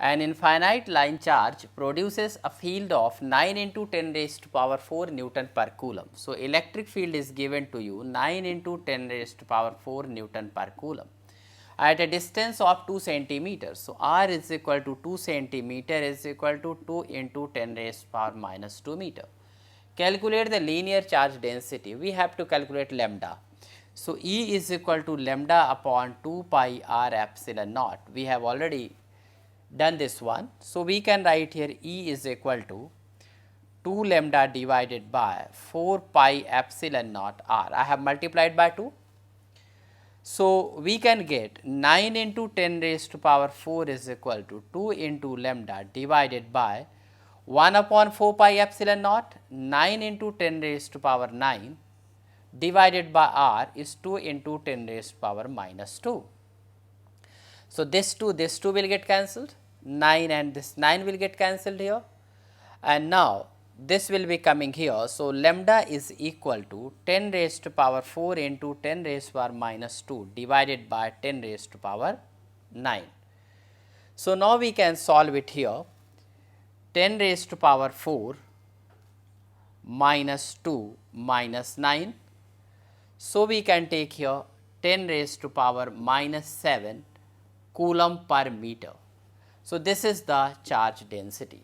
An infinite line charge produces a field of 9 into 10 raised to power 4 Newton per Coulomb. So, electric field is given to you 9 into 10 raised to power 4 Newton per Coulomb at a distance of 2 centimeters. So, R is equal to 2 centimeter is equal to 2 into 10 raised to power minus 2 meter. Calculate the linear charge density. We have to calculate lambda. So, E is equal to lambda upon 2 pi r epsilon naught. We have already done this one. So, we can write here E is equal to 2 lambda divided by 4 pi epsilon naught r. I have multiplied by 2. So, we can get 9 into 10 raised to power 4 is equal to 2 into lambda divided by 1 upon 4 pi epsilon naught. 9 into 10 raised to power 9 divided by r is 2 into 10 raised to power minus 2. So, this 2 will get cancelled, 9 and this 9 will get cancelled here, and now this will be coming here. So, lambda is equal to 10 raised to power 4 into 10 raised to power minus 2 divided by 10 raised to power 9. So, now we can solve it here. 10 raised to power 4 minus 2 minus 9. So, we can take here 10 raised to power minus 7 Coulomb per meter. So, this is the charge density.